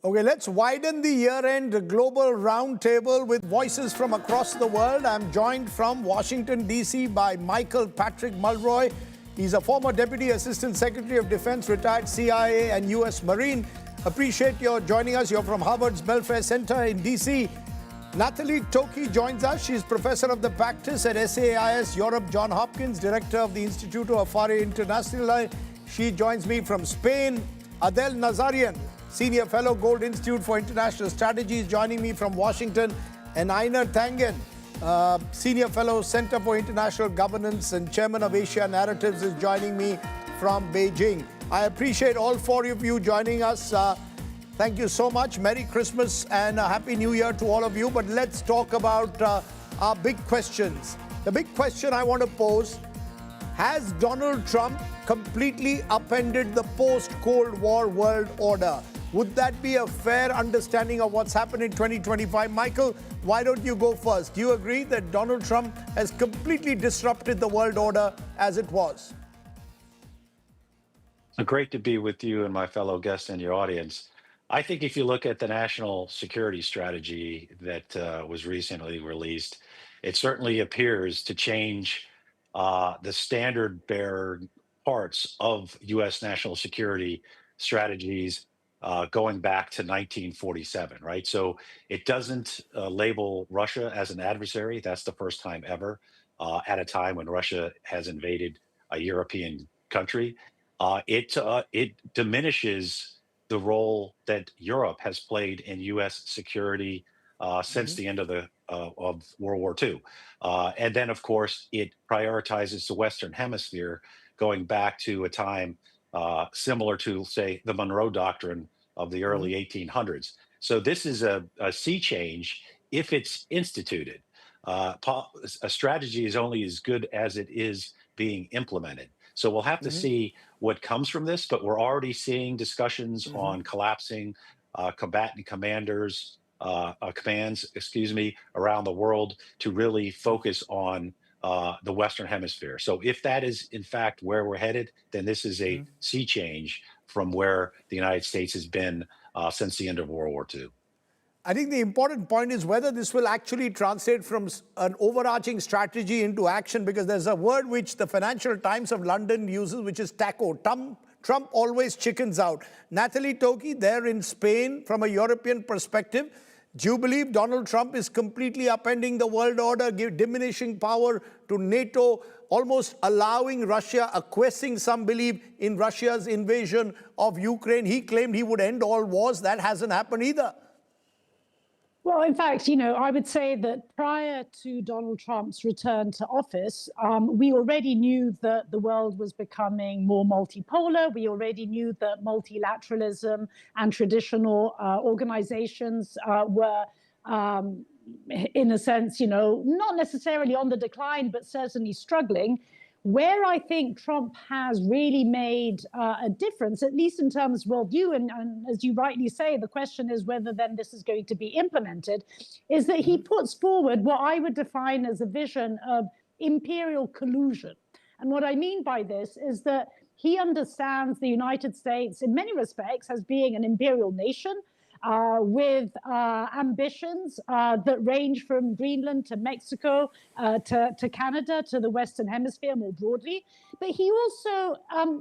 Okay, let's widen the year-end global roundtable with voices from across the world. I'm joined from Washington, D.C. by Michael Patrick Mulroy. He's a former Deputy Assistant Secretary of Defense, retired CIA and U.S. Marine. Appreciate your joining us. You're from Harvard's Belfer Center in D.C. Nathalie Tocci joins us. She's Professor of the Practice at SAIS Europe, Johns Hopkins, Director of the Istituto Affari Internazionali. She joins me from Spain. Adelle Nazarian, Senior Fellow, Gold Institute for International Strategies, joining me from Washington. And Einar Tangen, Senior Fellow, Center for International Governance and Chairman of Asia Narratives, is joining me from Beijing. I appreciate all four of you joining us. Thank you so much. Merry Christmas and a Happy New Year to all of you. But let's talk about our big questions. The big question I want to pose: has Donald Trump completely upended the post-Cold War world order? Would that be a fair understanding of what's happened in 2025? Michael, why don't you go first? Do you agree that Donald Trump has completely disrupted the world order as it was? Great to be with you and my fellow guests and your audience. I think if you look at the national security strategy that was recently released, it certainly appears to change the standard bearer parts of U.S. national security strategies going back to 1947, right? So it doesn't label Russia as an adversary. That's the first time ever at a time when Russia has invaded a European country. It diminishes the role that Europe has played in U.S. security since the end of World War II. And then, of course, it prioritizes the Western Hemisphere, going back to a time similar to, say, the Monroe Doctrine of the early 1800s. So this is a sea change if it's instituted. A strategy is only as good as it is being implemented. So we'll have to see what comes from this, but we're already seeing discussions on collapsing combatant commands, around the world to really focus on the Western Hemisphere. So if that is in fact where we're headed, then this is a sea change from where the United States has been since the end of World War II. I think the important point is whether this will actually translate from an overarching strategy into action, because there's a word which the Financial Times of London uses, which is TACO. Trump always chickens out. Nathalie Tocci, there in Spain, from a European perspective, do you believe Donald Trump is completely upending the world order, diminishing power to NATO, almost allowing Russia, acquiescing, some believe, in Russia's invasion of Ukraine? He claimed he would end all wars. That hasn't happened either. Well, in fact, I would say that prior to Donald Trump's return to office, we already knew that the world was becoming more multipolar. We already knew that multilateralism and traditional organizations were, in a sense, not necessarily on the decline, but certainly struggling. Where I think Trump has really made a difference, at least in terms of worldview, and as you rightly say, the question is whether then this is going to be implemented, is that he puts forward what I would define as a vision of imperial collusion. And what I mean by this is that he understands the United States in many respects as being an imperial nation, with ambitions that range from Greenland to Mexico to Canada to the Western Hemisphere more broadly. But he also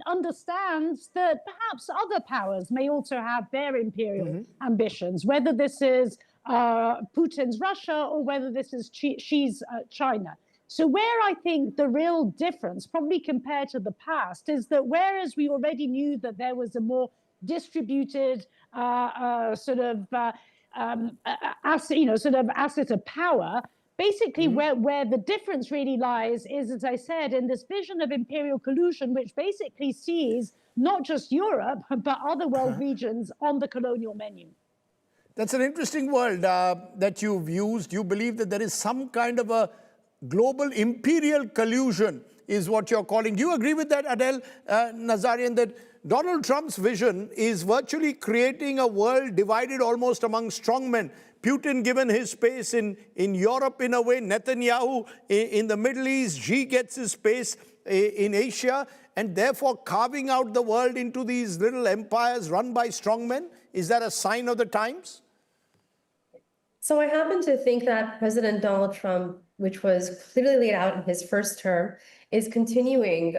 understands that perhaps other powers may also have their imperial ambitions, whether this is Putin's Russia or whether this is Xi's China. So where I think the real difference, probably compared to the past, is that whereas we already knew that there was a more distributed asset of power, basically where the difference really lies is, as I said, in this vision of imperial collusion, which basically sees not just Europe, but other world regions on the colonial menu. That's an interesting word that you've used. You believe that there is some kind of a global imperial collusion is what you're calling. Do you agree with that, Adelle Nazarian, that Donald Trump's vision is virtually creating a world divided almost among strongmen? Putin given his space in Europe in a way, Netanyahu in the Middle East, Xi gets his space in Asia, and therefore carving out the world into these little empires run by strongmen. Is that a sign of the times? So I happen to think that President Donald Trump, which was clearly laid out in his first term, is continuing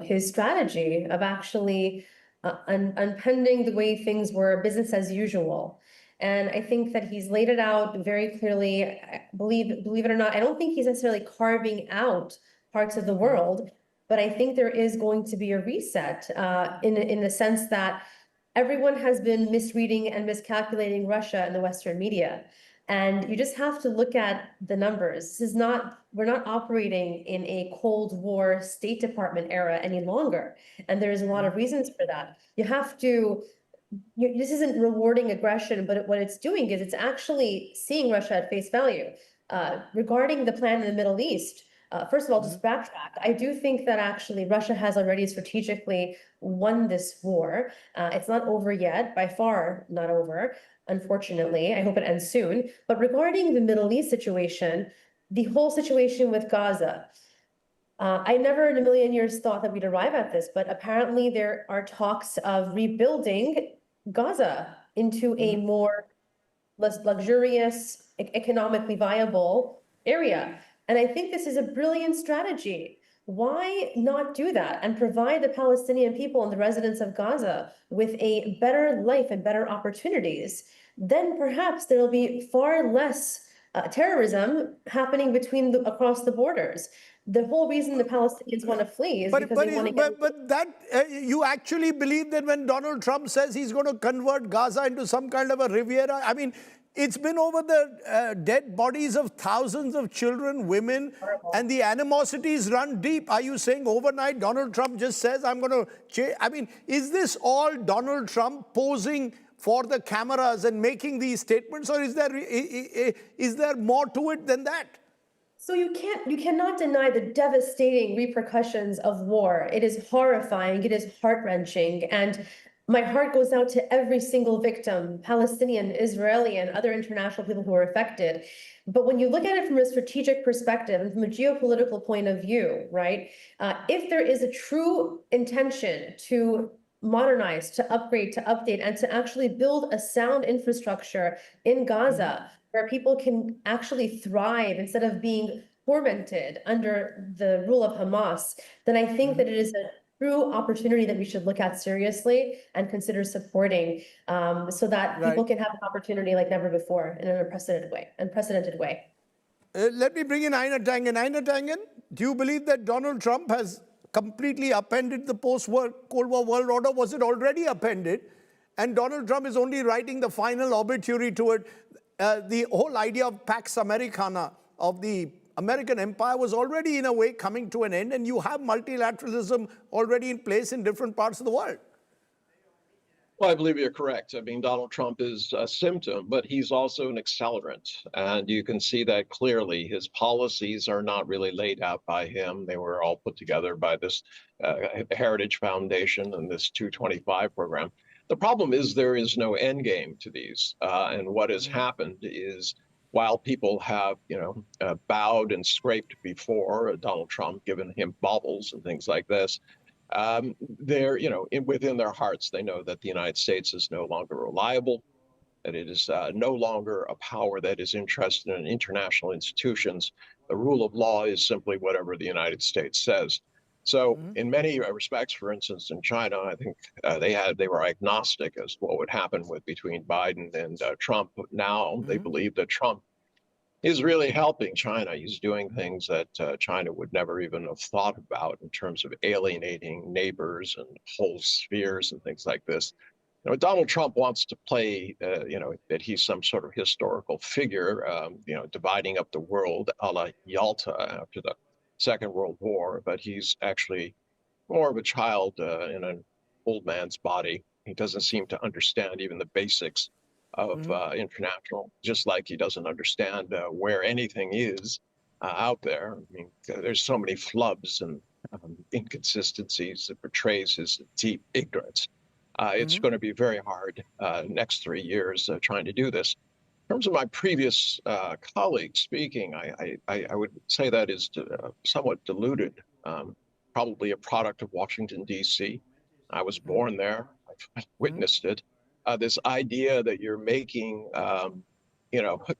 his strategy of actually unpending the way things were business as usual. And I think that he's laid it out very clearly. Believe it or not, I don't think he's necessarily carving out parts of the world, but I think there is going to be a reset in the sense that everyone has been misreading and miscalculating Russia in the Western media. And you just have to look at the numbers. We're not operating in a Cold War State Department era any longer. And there's a lot of reasons for that. This isn't rewarding aggression, but what it's doing is it's actually seeing Russia at face value. Regarding the plan in the Middle East, first of all, just backtrack. I do think that actually Russia has already strategically won this war. It's not over yet, by far not over, unfortunately. I hope it ends soon. But regarding the Middle East situation, the whole situation with Gaza, I never in a million years thought that we'd arrive at this, but apparently there are talks of rebuilding Gaza into a less luxurious, economically viable area. And I think this is a brilliant strategy. Why not do that and provide the Palestinian people and the residents of Gaza with a better life and better opportunities? Then perhaps there'll be far less terrorism happening across the borders. The whole reason the Palestinians want to flee is because they want to get... But that, you actually believe that when Donald Trump says he's going to convert Gaza into some kind of a Riviera? I mean, it's been over the dead bodies of thousands of children, women, and the animosities run deep. Are you saying overnight Donald Trump just says, I'm going to change? I mean, is this all Donald Trump posing for the cameras and making these statements, or is there more to it than that? So you cannot deny the devastating repercussions of war. It is horrifying, it is heart-wrenching, and my heart goes out to every single victim, Palestinian, Israeli, and other international people who are affected. But when you look at it from a strategic perspective and from a geopolitical point of view, right, if there is a true intention to modernize, to upgrade, to update, and to actually build a sound infrastructure in Gaza where people can actually thrive instead of being tormented under the rule of Hamas, then I think that it is a true opportunity that we should look at seriously and consider supporting so that people can have an opportunity like never before in an unprecedented way. Let me bring in Einar Tangen. Einar Tangen, do you believe that Donald Trump has completely upended the post-Cold War world order? Was it already upended? And Donald Trump is only writing the final obituary to it. The whole idea of Pax Americana, of the American empire, was already in a way coming to an end, and you have multilateralism already in place in different parts of the world. Well, I believe you're correct. I mean, Donald Trump is a symptom, but he's also an accelerant. And you can see that clearly. His policies are not really laid out by him. They were all put together by this Heritage Foundation and this 225 program. The problem is there is no end game to these. And what has happened is while people have, bowed and scraped before Donald Trump, given him baubles and things like this, they're, within their hearts, they know that the United States is no longer reliable, that it is no longer a power that is interested in international institutions. The rule of law is simply whatever the United States says. So in many respects, for instance, in China, I think they were agnostic as to what would happen between Biden and Trump. Now they believe that Trump is really helping China. He's doing things that China would never even have thought about in terms of alienating neighbors and whole spheres and things like this. Donald Trump wants to play, that he's some sort of historical figure, dividing up the world a la Yalta after the Second World War, but he's actually more of a child in an old man's body. He doesn't seem to understand even the basics of international, just like he doesn't understand where anything is out there. I mean, there's so many flubs and inconsistencies that portrays his deep ignorance. It's going to be very hard next 3 years trying to do this. In terms of my previous colleague speaking, I would say that is somewhat diluted, probably a product of Washington, D.C. I was born there. I witnessed it. This idea that you're making,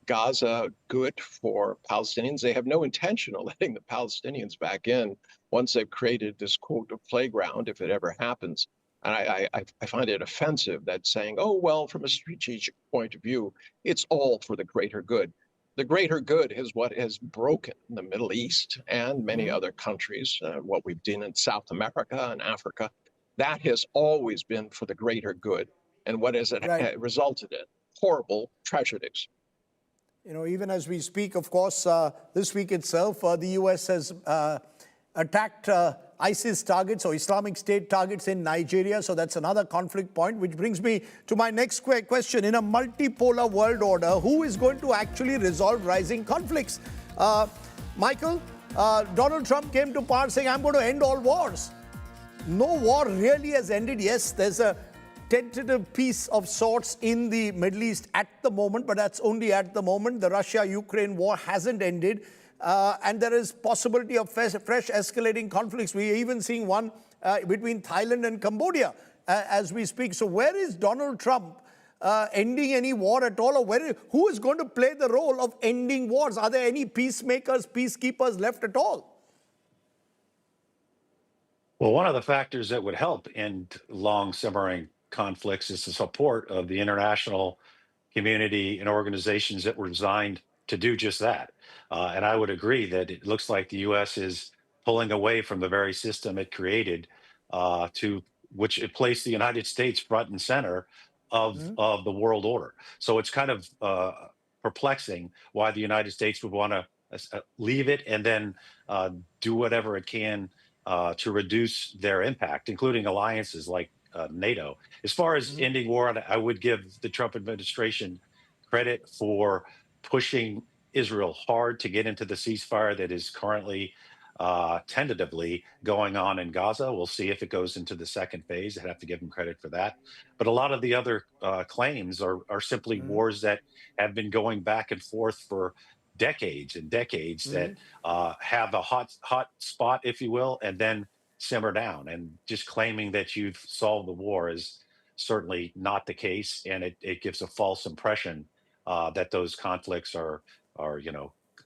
Gaza good for Palestinians. They have no intention of letting the Palestinians back in once they've created this quote playground, if it ever happens. And I find it offensive that saying, oh, well, from a strategic point of view, it's all for the greater good. The greater good is what has broken the Middle East and many other countries, what we've done in South America and Africa. That has always been for the greater good. And what has it resulted in? Horrible tragedies. You know, even as we speak, of course, this week itself, the U.S. has attacked ISIS targets or Islamic State targets in Nigeria. So that's another conflict point, which brings me to my next question. In a multipolar world order, who is going to actually resolve rising conflicts? Michael, Donald Trump came to power saying, I'm going to end all wars. No war really has ended. Yes, there's a tentative peace of sorts in the Middle East at the moment, but that's only at the moment. The Russia-Ukraine war hasn't ended, and there is possibility of fresh escalating conflicts. We're even seeing one between Thailand and Cambodia as we speak. So where is Donald Trump ending any war at all, or who is going to play the role of ending wars? Are there any peacemakers, peacekeepers left at all? Well, one of the factors that would help end long simmering conflicts is the support of the international community and organizations that were designed to do just that. And I would agree that it looks like the U.S. is pulling away from the very system it created, to which it placed the United States front and center of the world order. So it's kind of perplexing why the United States would want to leave it and then do whatever it can to reduce their impact, including alliances like NATO. As far as ending war, I would give the Trump administration credit for pushing Israel hard to get into the ceasefire that is currently tentatively going on in Gaza. We'll see if it goes into the second phase. I'd have to give them credit for that. But a lot of the other claims are simply wars that have been going back and forth for decades and decades that have a hot spot, if you will, and then simmer down. And just claiming that you've solved the war is certainly not the case, and it gives a false impression that those conflicts are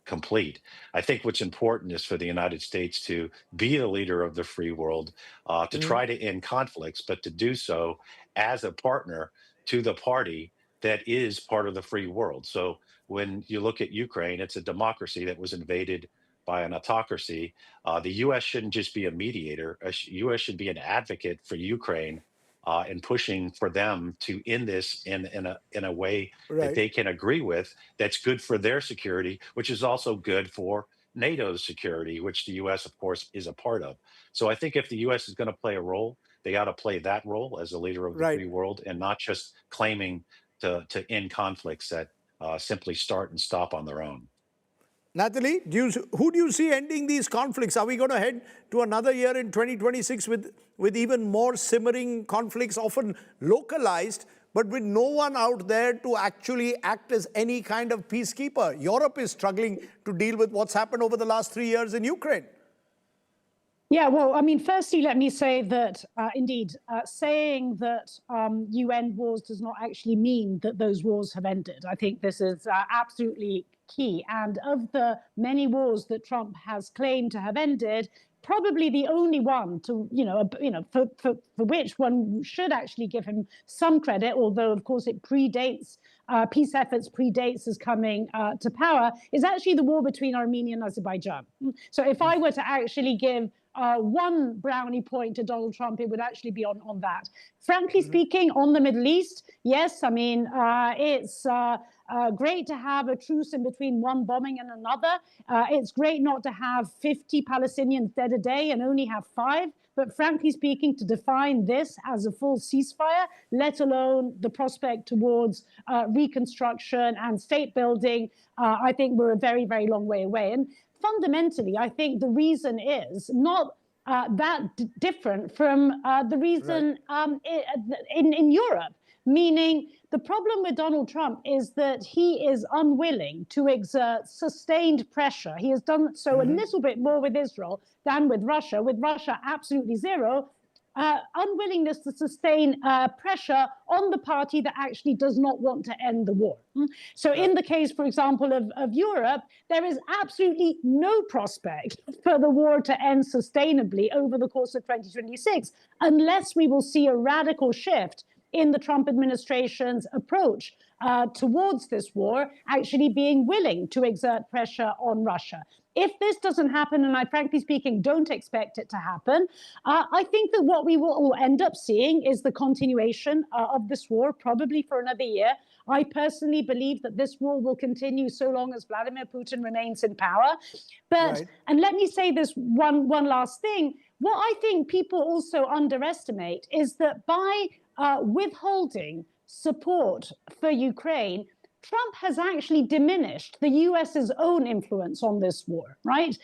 complete. I think what's important is for the United States to be the leader of the free world, to try to end conflicts, but to do so as a partner to the party that is part of the free world. So when you look at Ukraine, it's a democracy that was invaded by an autocracy. The U.S. shouldn't just be a mediator. The U.S. should be an advocate for Ukraine and pushing for them to end this in a way that they can agree with, that's good for their security, which is also good for NATO's security, which the U.S., of course, is a part of. So I think if the U.S. is going to play a role, they ought to play that role as a leader of the free world, and not just claiming to end conflicts that simply start and stop on their own. Nathalie, who do you see ending these conflicts? Are we going to head to another year in 2026 with even more simmering conflicts, often localized, but with no one out there to actually act as any kind of peacekeeper? Europe is struggling to deal with what's happened over the last 3 years in Ukraine. Yeah, well, I mean, firstly, let me say that, indeed, saying that you end wars does not actually mean that those wars have ended. I think this is absolutely key. And of the many wars that Trump has claimed to have ended, probably the only one to, for which one should actually give him some credit, although, of course, it predates, peace efforts predates his coming to power, is actually the war between Armenia and Azerbaijan. So if I were to actually give one brownie point to Donald Trump, it would actually be on that. Frankly speaking, on the Middle East, yes, I mean, it's great to have a truce in between one bombing and another. It's great not to have 50 Palestinians dead a day and only have 5. But frankly speaking, to define this as a full ceasefire, let alone the prospect towards reconstruction and state building, I think we're a very, very long way away. And fundamentally, I think the reason is not that different from the reason in Europe, meaning the problem with Donald Trump is that he is unwilling to exert sustained pressure. He has done so a little bit more with Israel than with Russia. With Russia, absolutely zero. unwillingness to sustain pressure on the party that actually does not want to end the war. So in the case, for example, of Europe, there is absolutely no prospect for the war to end sustainably over the course of 2026, unless we will see a radical shift in the Trump administration's approach towards this war, actually being willing to exert pressure on Russia. If this doesn't happen, and I frankly speaking don't expect it to happen, I think that what we will end up seeing is the continuation of this war, probably for another year. I personally believe that this war will continue so long as Vladimir Putin remains in power. But, and let me say this one last thing, what I think people also underestimate is that by withholding support for Ukraine, Trump has actually diminished the US's own influence on this war, right?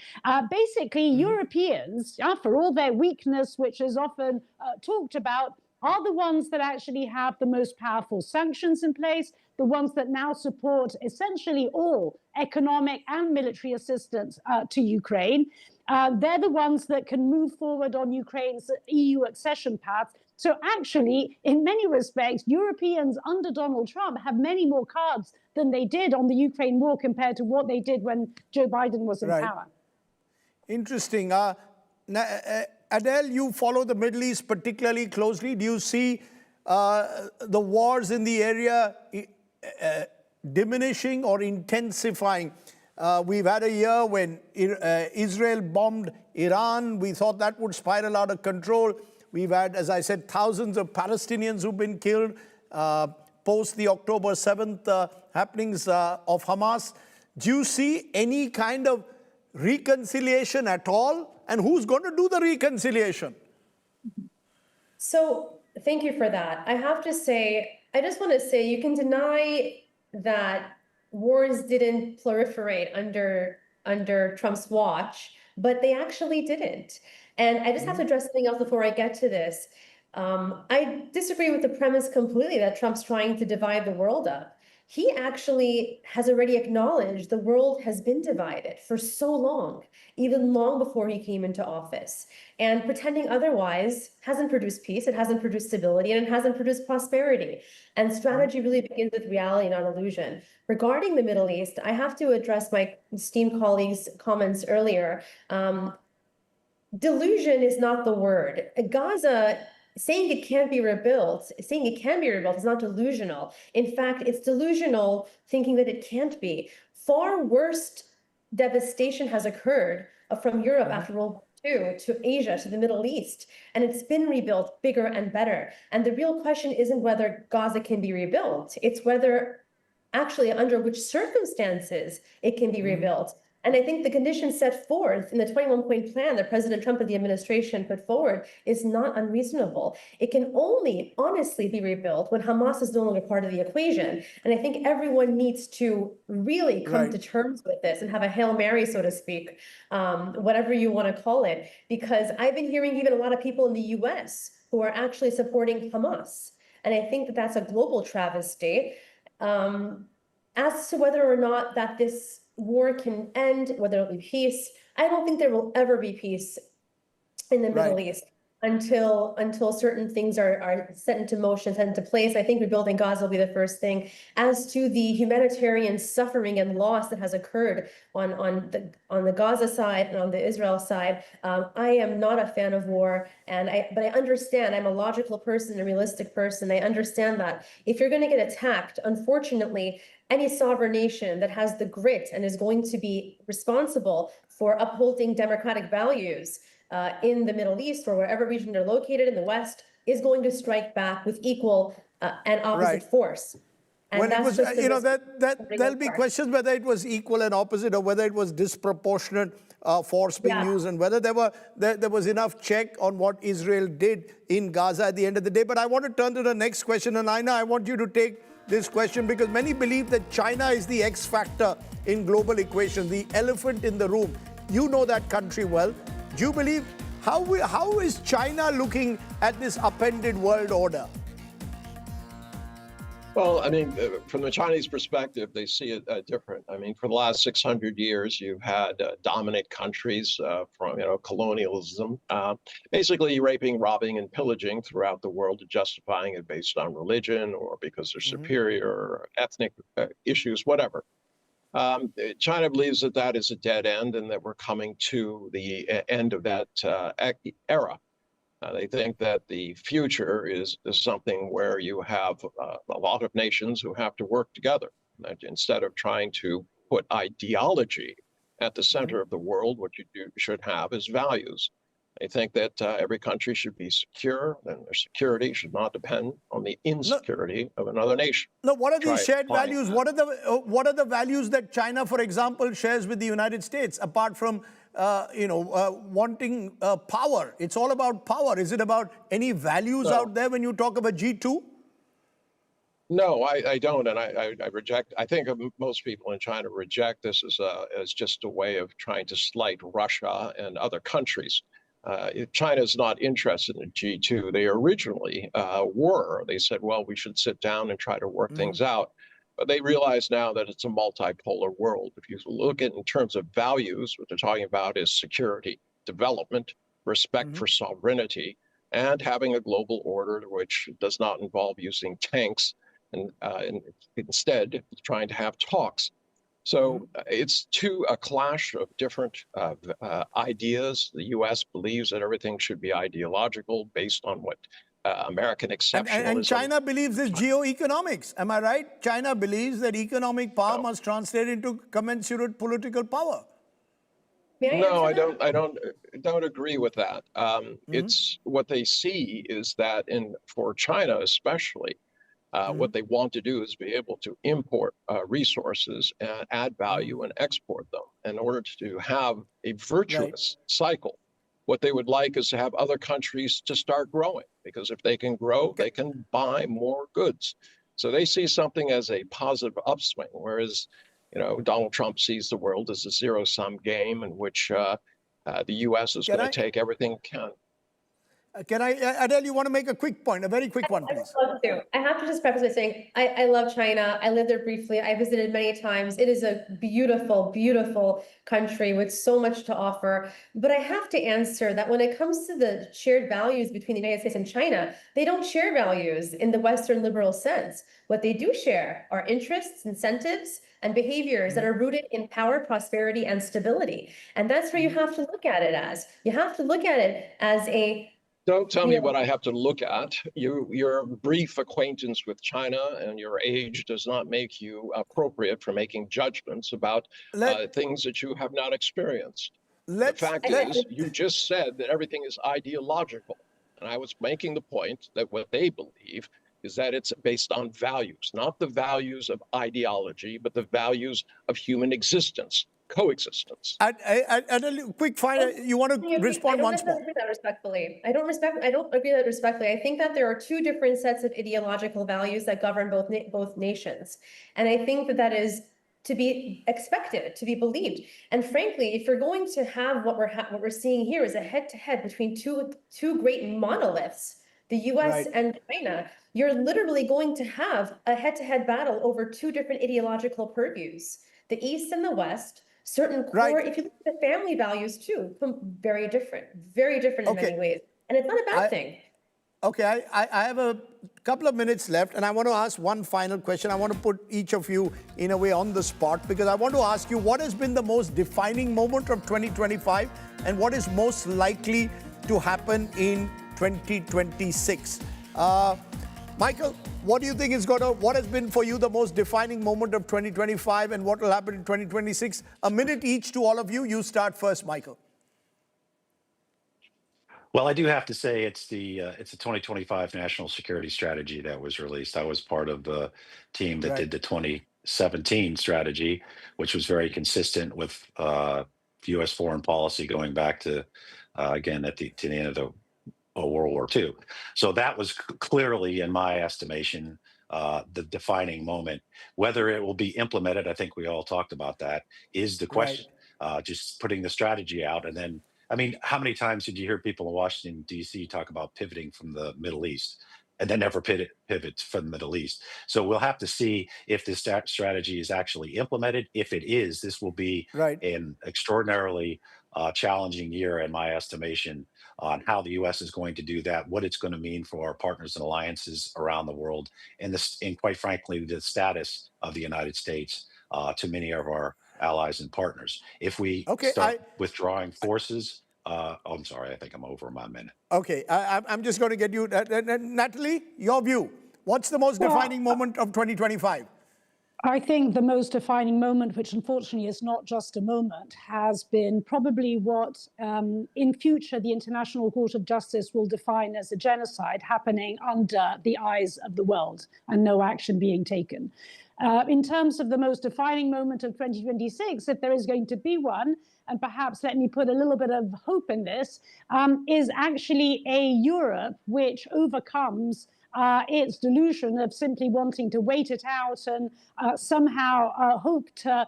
Basically, Europeans, for all their weakness, which is often talked about, are the ones that actually have the most powerful sanctions in place, the ones that now support essentially all economic and military assistance to Ukraine. They're the ones that can move forward on Ukraine's EU accession path. So actually, in many respects, Europeans under Donald Trump have many more cards than they did on the Ukraine war compared to what they did when Joe Biden was in power. Interesting. Adelle, you follow the Middle East particularly closely. Do you see the wars in the area diminishing or intensifying? We've had a year when Israel bombed Iran. We thought that would spiral out of control. We've had, as I said, thousands of Palestinians who've been killed post the October 7th happenings of Hamas. Do you see any kind of reconciliation at all? And who's going to do the reconciliation? So thank you for that. I have to say, I just want to say you can deny that wars didn't proliferate under Trump's watch, but they actually didn't. And I just have to address something else before I get to this. I disagree with the premise completely that Trump's trying to divide the world up. He actually has already acknowledged the world has been divided for so long, even long before he came into office. And pretending otherwise hasn't produced peace, it hasn't produced stability, and it hasn't produced prosperity. And strategy really begins with reality, not illusion. Regarding the Middle East, I have to address my esteemed colleagues' comments earlier. Delusion is not the word. Gaza, saying it can't be rebuilt, is not delusional. In fact, it's delusional thinking that it can't be. Far worse devastation has occurred from Europe after World War II to Asia, to the Middle East, and it's been rebuilt bigger and better. And the real question isn't whether Gaza can be rebuilt, it's whether actually under which circumstances it can be rebuilt. And I think the conditions set forth in the 21-point plan that President Trump and the administration put forward is not unreasonable. It can only honestly be rebuilt when Hamas is no longer part of the equation. And I think everyone needs to really come to terms with this and have a Hail Mary, so to speak, whatever you want to call it, because I've been hearing even a lot of people in the US who are actually supporting Hamas. And I think that that's a global travesty. As to whether or not that this war can end, whether it'll be peace, I don't think there will ever be peace in the Middle East until certain things are set into motion, set into place. I think rebuilding Gaza will be the first thing. As to the humanitarian suffering and loss that has occurred on the Gaza side and on the Israel side, I am not a fan of war, but I understand. I'm a logical person, a realistic person. I understand that if you're going to get attacked, unfortunately, any sovereign nation that has the grit and is going to be responsible for upholding democratic values in the Middle East or wherever region they're located in the West is going to strike back with equal and opposite force. And when that's it was, there'll be questions whether it was equal and opposite or whether it was disproportionate force being used and whether there was enough check on what Israel did in Gaza at the end of the day. But I want to turn to the next question. And Einar, I want you to take this question because many believe that China is the X factor in global equation, the elephant in the room. You know that country well. Do you believe, how is China looking at this upended world order? Well, I mean, from the Chinese perspective, they see it different. I mean, for the last 600 years, you've had dominant countries from, colonialism, basically raping, robbing, and pillaging throughout the world, and justifying it based on religion or because they're superior or ethnic issues, whatever. China believes that that is a dead end and that we're coming to the end of that era. They think that the future is something where you have a lot of nations who have to work together. That instead of trying to put ideology at the center of the world, what you should have is values. They think that every country should be secure, and their security should not depend on the insecurity of another nation. Now, what are these shared applying values? that. What are the values that China, for example, shares with the United States, apart from wanting power? It's all about power. Is it about any values out there when you talk about G2? No, I don't, and I reject. I think most people in China reject this as just a way of trying to slight Russia and other countries. China is not interested in G2. They originally were. They said, well, we should sit down and try to work things out. But they realize now that it's a multipolar world. If you look at in terms of values, what they're talking about is security, development, respect for sovereignty, and having a global order which does not involve using tanks and instead trying to have talks. So it's a clash of different ideas. The U.S. believes that everything should be ideological based on what American exceptionalism. And China believes this geoeconomics. Am I right? China believes that economic power must translate into commensurate political power. No, I don't agree with that. It's what they see is that for China especially, what they want to do is be able to import resources and add value and export them in order to have a virtuous cycle. What they would like is to have other countries to start growing, because if they can grow, they can buy more goods. So they see something as a positive upswing, whereas Donald Trump sees the world as a zero-sum game in which the U.S. is going to take everything it can. Can I, Adele, you want to make a quick point, a very quick one, please? I would love to. I have to just preface by saying I love China. I lived there briefly. I visited many times. It is a beautiful, beautiful country with so much to offer. But I have to answer that when it comes to the shared values between the United States and China, they don't share values in the Western liberal sense. What they do share are interests, incentives, and behaviors that are rooted in power, prosperity, and stability. And that's where you have to look at it as. You have to look at it as a Don't tell me what I have to look at. Your brief acquaintance with China and your age does not make you appropriate for making judgments about things that you have not experienced. The fact is, you just said that everything is ideological. And I was making the point that what they believe is that it's based on values, not the values of ideology, but the values of human existence. Coexistence. Quick final, you want to respond once more? I don't agree that respectfully. I don't agree that respectfully. I think that there are two different sets of ideological values that govern both nations. And I think that that is to be expected, to be believed. And frankly, if you're going to have what we're seeing here is a head-to-head between two great monoliths, the US and China, you're literally going to have a head-to-head battle over two different ideological purviews, the East and the West. Certain core, if you look at the family values too, very different in many ways. And it's not a bad thing. Okay, I have a couple of minutes left, and I want to ask one final question. I want to put each of you in a way on the spot, because I want to ask you, what has been the most defining moment of 2025, and what is most likely to happen in 2026? Michael, what do you think what has been for you the most defining moment of 2025, and what will happen in 2026? A minute each to all of you. You start first, Michael. Well, I do have to say it's the 2025 National Security Strategy that was released. I was part of the team that did the 2017 strategy, which was very consistent with U.S. foreign policy going back to, again, to the end of the World War II. So that was clearly, in my estimation, the defining moment. Whether it will be implemented, I think we all talked about that, is the question. Just putting the strategy out, and then, I mean, how many times did you hear people in Washington, D.C. talk about pivoting from the Middle East? and then never pivots from the Middle East. So we'll have to see if this strategy is actually implemented. If it is, this will be Right. an extraordinarily challenging year, in my estimation, on how the U.S. is going to do that, what it's going to mean for our partners and alliances around the world, and quite frankly, the status of the United States to many of our allies and partners. If we start withdrawing forces, I'm sorry, I think I'm over my minute. Okay, I'm just going to get you, Nathalie, your view. What's the most defining moment of 2025? I think the most defining moment, which unfortunately is not just a moment, has been probably what in future the International Court of Justice will define as a genocide happening under the eyes of the world and no action being taken. In terms of the most defining moment of 2026, if there is going to be one, and perhaps let me put a little bit of hope in this, is actually a Europe which overcomes its delusion of simply wanting to wait it out and somehow hope to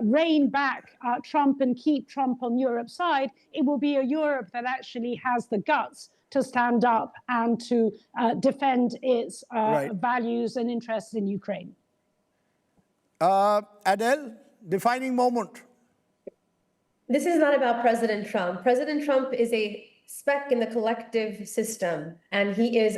rein back Trump and keep Trump on Europe's side. It will be a Europe that actually has the guts to stand up and to defend its values and interests in Ukraine. Adele, defining moment. This is not about President Trump. President Trump is a speck in the collective system, and he is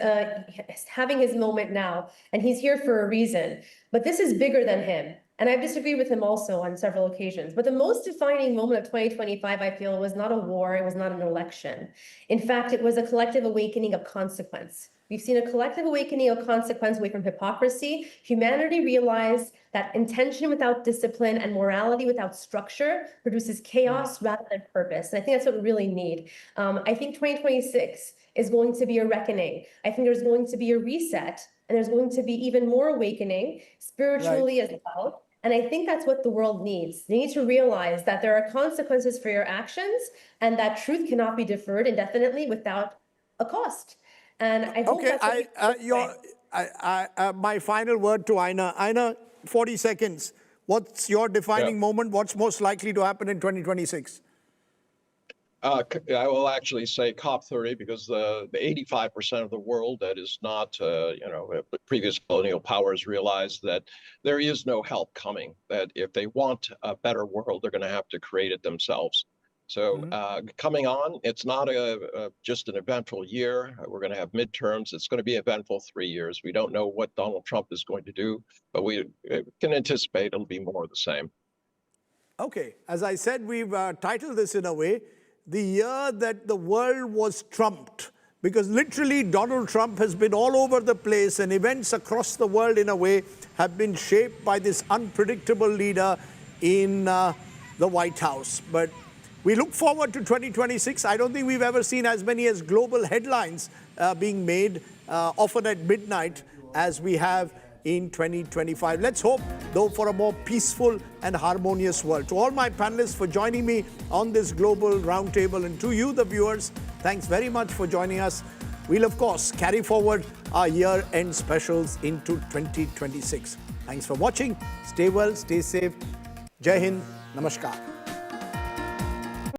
having his moment now, and he's here for a reason. But this is bigger than him, and I've disagreed with him also on several occasions. But the most defining moment of 2025, I feel, was not a war, it was not an election. In fact, it was a collective awakening of consequence. We've seen a collective awakening of consequence away from hypocrisy. Humanity realized that intention without discipline and morality without structure produces chaos rather than purpose. And I think that's what we really need. I think 2026 is going to be a reckoning. I think there's going to be a reset, and there's going to be even more awakening spiritually as well. And I think that's what the world needs. They need to realize that there are consequences for your actions and that truth cannot be deferred indefinitely without a cost. And I hope my final word to Einar. Einar, 40 seconds. What's your defining moment? What's most likely to happen in 2026? I will actually say COP30, because the 85% of the world that is not, previous colonial powers realize that there is no help coming, that if they want a better world, they're going to have to create it themselves. So coming on, it's not just an eventful year. We're going to have midterms. It's going to be eventful 3 years. We don't know what Donald Trump is going to do, but we can anticipate it'll be more of the same. Okay, as I said, we've titled this in a way, the year that the world was trumped, because literally Donald Trump has been all over the place, and events across the world in a way have been shaped by this unpredictable leader in the White House. But we look forward to 2026. I don't think we've ever seen as many as global headlines being made, often at midnight, as we have in 2025. Let's hope, though, for a more peaceful and harmonious world. To all my panelists for joining me on this global roundtable, and to you, the viewers, thanks very much for joining us. We'll, of course, carry forward our year-end specials into 2026. Thanks for watching. Stay well, stay safe. Jai Hind. Namaskar.